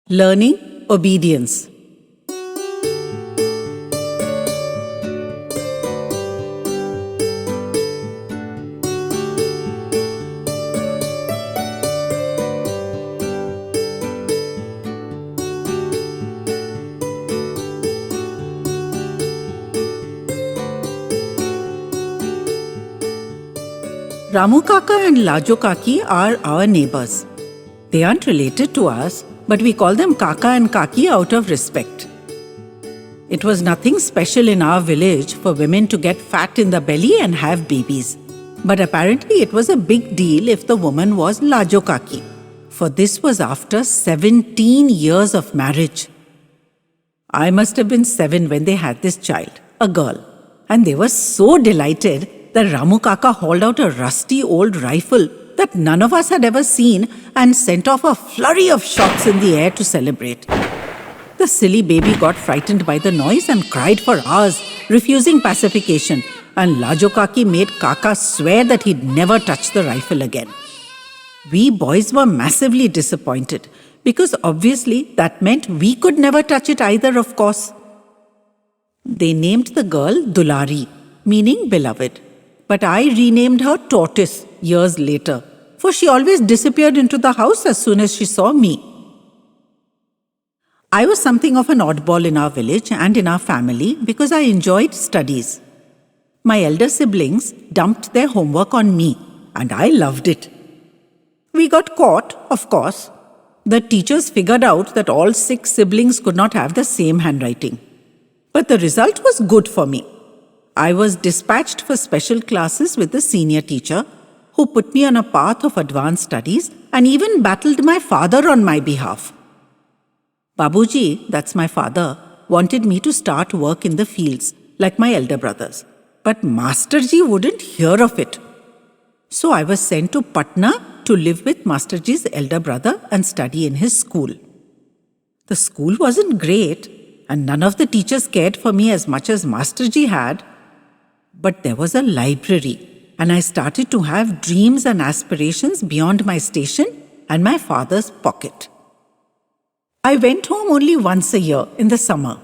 Learning obedience. Ramu Kaka and Lajo Kaki are our neighbors. They aren't related to us, but we call them Kaka and Kaki out of respect. It was nothing special in our village for women to get fat in the belly and have babies. But apparently it was a big deal if the woman was Lajo Kaki, for this was after 17 years of marriage. I must have been 7 when they had this child, a girl, and they were so delighted that Ramu Kaka hauled out a rusty old rifle that none of us had ever seen and sent off a flurry of shots in the air to celebrate. The silly baby got frightened by the noise and cried for hours, refusing pacification, and Lajo Kaki made Kaka swear that he'd never touch the rifle again. We boys were massively disappointed because obviously that meant we could never touch it either, of course. They named the girl Dulari, meaning beloved. But I renamed her Tortoise years later, for she always disappeared into the house as soon as she saw me. I was something of an oddball in our village and in our family because I enjoyed studies. My elder siblings dumped their homework on me, and I loved it. We got caught, of course. The teachers figured out that all 6 siblings could not have the same handwriting. But the result was good for me. I was dispatched for special classes with the senior teacher, who put me on a path of advanced studies and even battled my father on my behalf. Babuji, that's my father, wanted me to start work in the fields, like my elder brothers. But Masterji wouldn't hear of it. So I was sent to Patna to live with Masterji's elder brother and study in his school. The school wasn't great, and none of the teachers cared for me as much as Masterji had. But there was a library, and I started to have dreams and aspirations beyond my station and my father's pocket. I went home only once a year in the summer.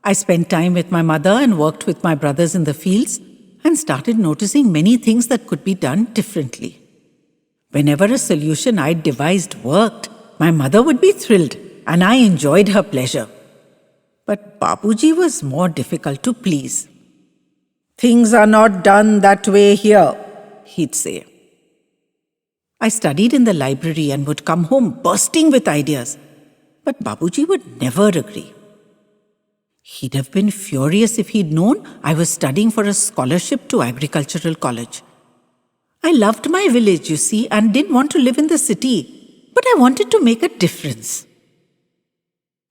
I spent time with my mother and worked with my brothers in the fields and started noticing many things that could be done differently. Whenever a solution I'd devised worked, my mother would be thrilled, and I enjoyed her pleasure. But Babuji was more difficult to please. "Things are not done that way here," he'd say. I studied in the library and would come home bursting with ideas, but Babuji would never agree. He'd have been furious if he'd known I was studying for a scholarship to agricultural college. I loved my village, you see, and didn't want to live in the city, but I wanted to make a difference.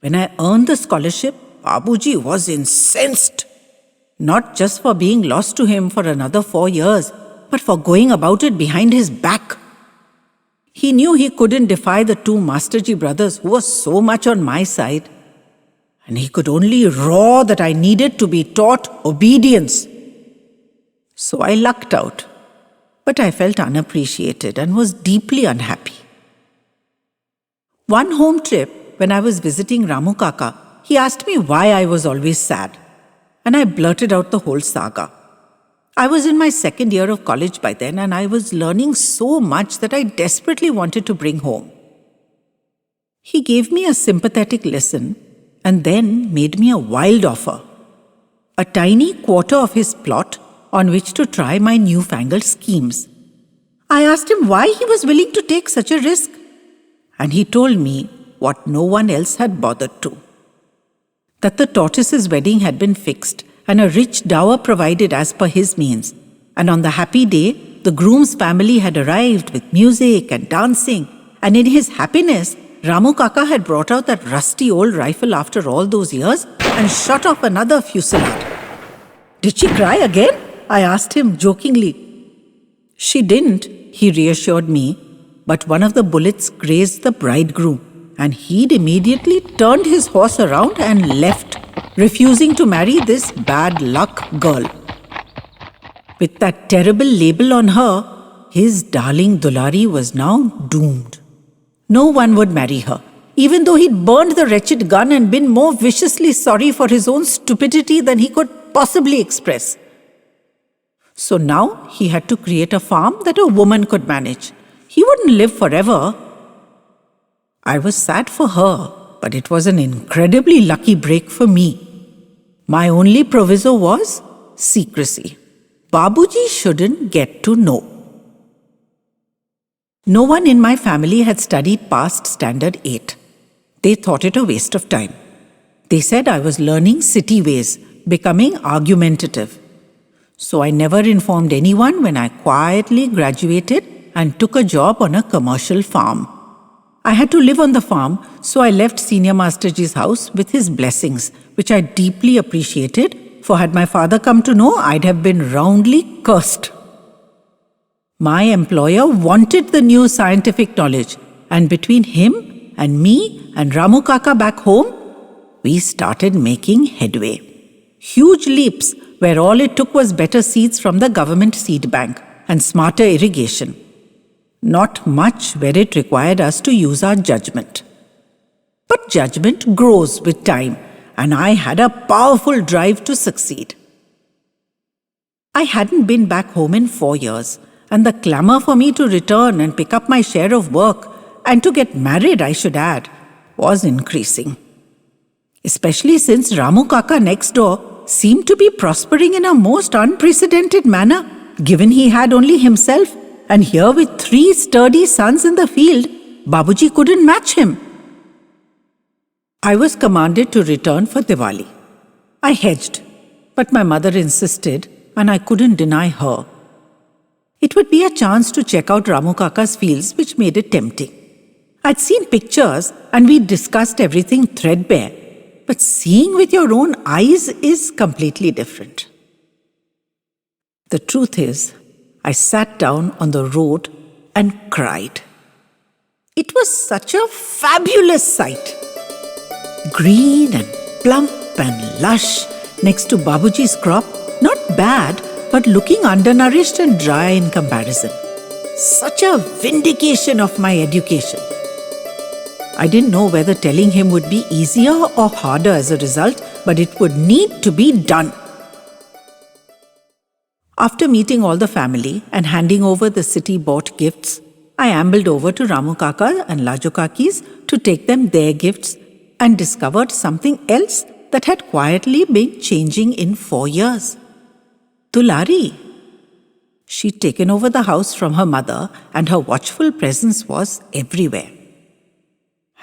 When I earned the scholarship, Babuji was incensed. Not just for being lost to him for another 4 years, but for going about it behind his back. He knew he couldn't defy the 2 Masterji brothers who were so much on my side, and he could only roar that I needed to be taught obedience. So I lucked out, but I felt unappreciated and was deeply unhappy. One home trip, when I was visiting Ramu Kaka, he asked me why I was always sad. And I blurted out the whole saga. I was in my 2nd year of college by then, and I was learning so much that I desperately wanted to bring home. He gave me a sympathetic lesson and then made me a wild offer. A tiny quarter of his plot on which to try my newfangled schemes. I asked him why he was willing to take such a risk, and he told me what no one else had bothered to. That the tortoise's wedding had been fixed and a rich dower provided as per his means, and on the happy day, the groom's family had arrived with music and dancing, and in his happiness, Ramu Kaka had brought out that rusty old rifle after all those years and shot off another fusillade. "Did she cry again?" I asked him jokingly. "She didn't," he reassured me, "but one of the bullets grazed the bridegroom, and he'd immediately turned his horse around and left, refusing to marry this bad luck girl. With that terrible label on her, his darling Dulari was now doomed. No one would marry her, even though he'd burned the wretched gun and been more viciously sorry for his own stupidity than he could possibly express. So now he had to create a farm that a woman could manage. He wouldn't live forever. I was sad for her, but it was an incredibly lucky break for me. My only proviso was secrecy. Babuji shouldn't get to know. No one in my family had studied past Standard 8. They thought it a waste of time. They said I was learning city ways, becoming argumentative. So I never informed anyone when I quietly graduated and took a job on a commercial farm. I had to live on the farm, so I left Senior Masterji's house with his blessings, which I deeply appreciated, for had my father come to know, I'd have been roundly cursed. My employer wanted the new scientific knowledge, and between him and me and Ramu Kaka back home, we started making headway. Huge leaps where all it took was better seeds from the government seed bank and smarter irrigation. Not much where it required us to use our judgment. But judgment grows with time, and I had a powerful drive to succeed. I hadn't been back home in 4 years, and the clamour for me to return and pick up my share of work, and to get married, I should add, was increasing. Especially since Ramu Kaka next door seemed to be prospering in a most unprecedented manner, given he had only himself, and here with 3 sturdy sons in the field, Babuji couldn't match him. I was commanded to return for Diwali. I hedged, but my mother insisted, and I couldn't deny her. It would be a chance to check out Ramu Kaka's fields, which made it tempting. I'd seen pictures, and we'd discussed everything threadbare, but seeing with your own eyes is completely different. The truth is, I sat down on the road and cried. It was such a fabulous sight. Green and plump and lush next to Babuji's crop, not bad, but looking undernourished and dry in comparison. Such a vindication of my education. I didn't know whether telling him would be easier or harder as a result, but it would need to be done. After meeting all the family and handing over the city-bought gifts, I ambled over to Ramu Kaka and Laju Kaki's to take them their gifts and discovered something else that had quietly been changing in 4 years. Tulari. She'd taken over the house from her mother, and her watchful presence was everywhere.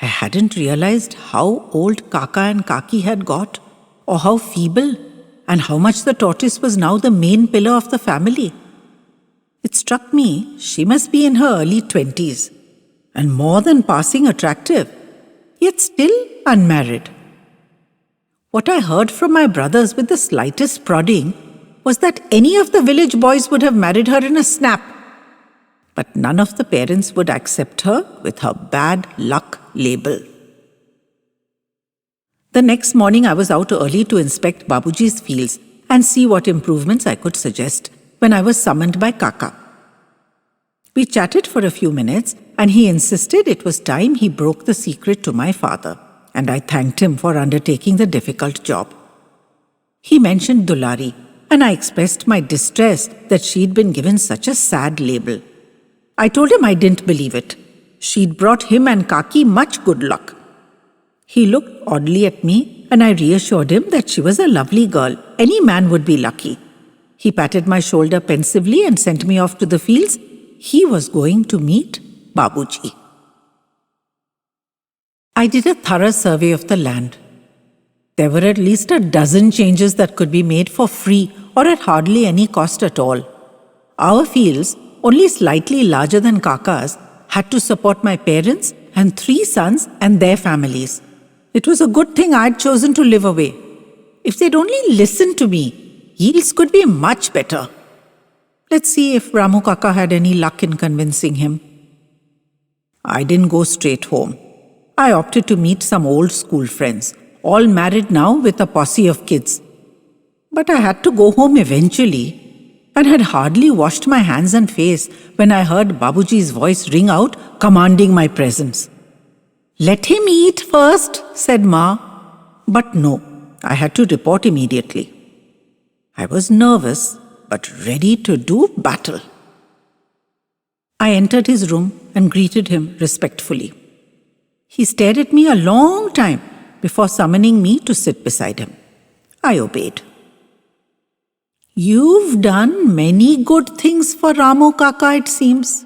I hadn't realized how old Kaka and Kaki had got, or how feeble, and how much the tortoise was now the main pillar of the family. It struck me she must be in her early 20s, and more than passing attractive, yet still unmarried. What I heard from my brothers with the slightest prodding was that any of the village boys would have married her in a snap. But none of the parents would accept her with her bad luck label. The next morning I was out early to inspect Babuji's fields and see what improvements I could suggest when I was summoned by Kaka. We chatted for a few minutes, and he insisted it was time he broke the secret to my father, and I thanked him for undertaking the difficult job. He mentioned Dulari, and I expressed my distress that she'd been given such a sad label. I told him I didn't believe it. She'd brought him and Kaki much good luck. He looked oddly at me, and I reassured him that she was a lovely girl. Any man would be lucky. He patted my shoulder pensively and sent me off to the fields. He was going to meet Babuji. I did a thorough survey of the land. There were at least a dozen changes that could be made for free or at hardly any cost at all. Our fields, only slightly larger than Kaka's, had to support my parents and 3 sons and their families. It was a good thing I'd chosen to live away. If they'd only listened to me, yields could be much better. Let's see if Ramu Kaka had any luck in convincing him. I didn't go straight home. I opted to meet some old school friends, all married now with a posse of kids. But I had to go home eventually, and had hardly washed my hands and face when I heard Babuji's voice ring out, commanding my presence. Let him eat first, said Ma. But no, I had to report immediately. I was nervous, but ready to do battle. I entered his room and greeted him respectfully. He stared at me a long time before summoning me to sit beside him. I obeyed. You've done many good things for Ramu Kaka, it seems.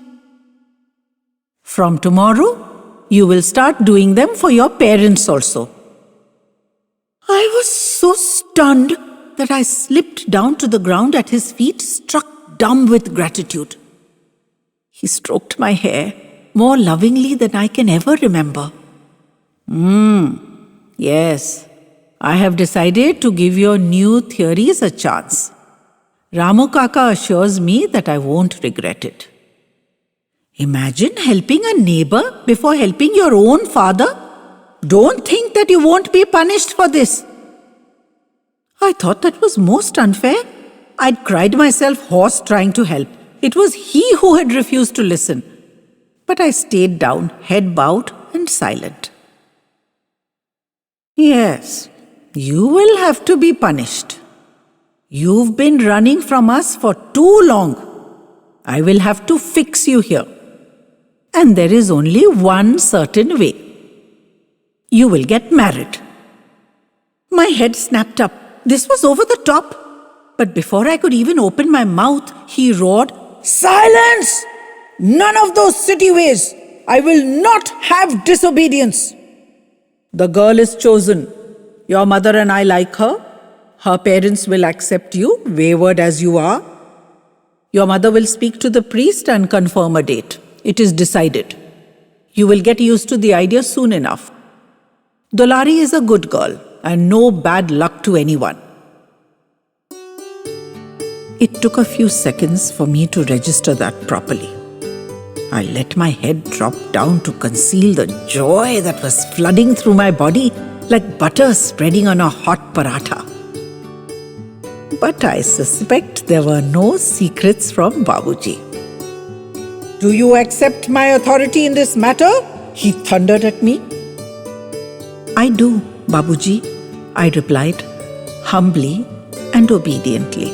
From tomorrow, you will start doing them for your parents also. I was so stunned that I slipped down to the ground at his feet, struck dumb with gratitude. He stroked my hair more lovingly than I can ever remember. Yes, I have decided to give your new theories a chance. Ramu Kaka assures me that I won't regret it. Imagine helping a neighbor before helping your own father. Don't think that you won't be punished for this. I thought that was most unfair. I'd cried myself hoarse trying to help. It was he who had refused to listen. But I stayed down, head bowed and silent. Yes, you will have to be punished. You've been running from us for too long. I will have to fix you here. And there is only one certain way. You will get married. My head snapped up. This was over the top. But before I could even open my mouth, he roared, "Silence! None of those city ways! I will not have disobedience. The girl is chosen. Your mother and I like her. Her parents will accept you, wayward as you are. Your mother will speak to the priest and confirm a date. It is decided. You will get used to the idea soon enough. Dolari is a good girl and no bad luck to anyone." It took a few seconds for me to register that properly. I let my head drop down to conceal the joy that was flooding through my body like butter spreading on a hot paratha. But I suspect there were no secrets from Babuji. "Do you accept my authority in this matter?" he thundered at me. "I do, Babuji," I replied, humbly and obediently.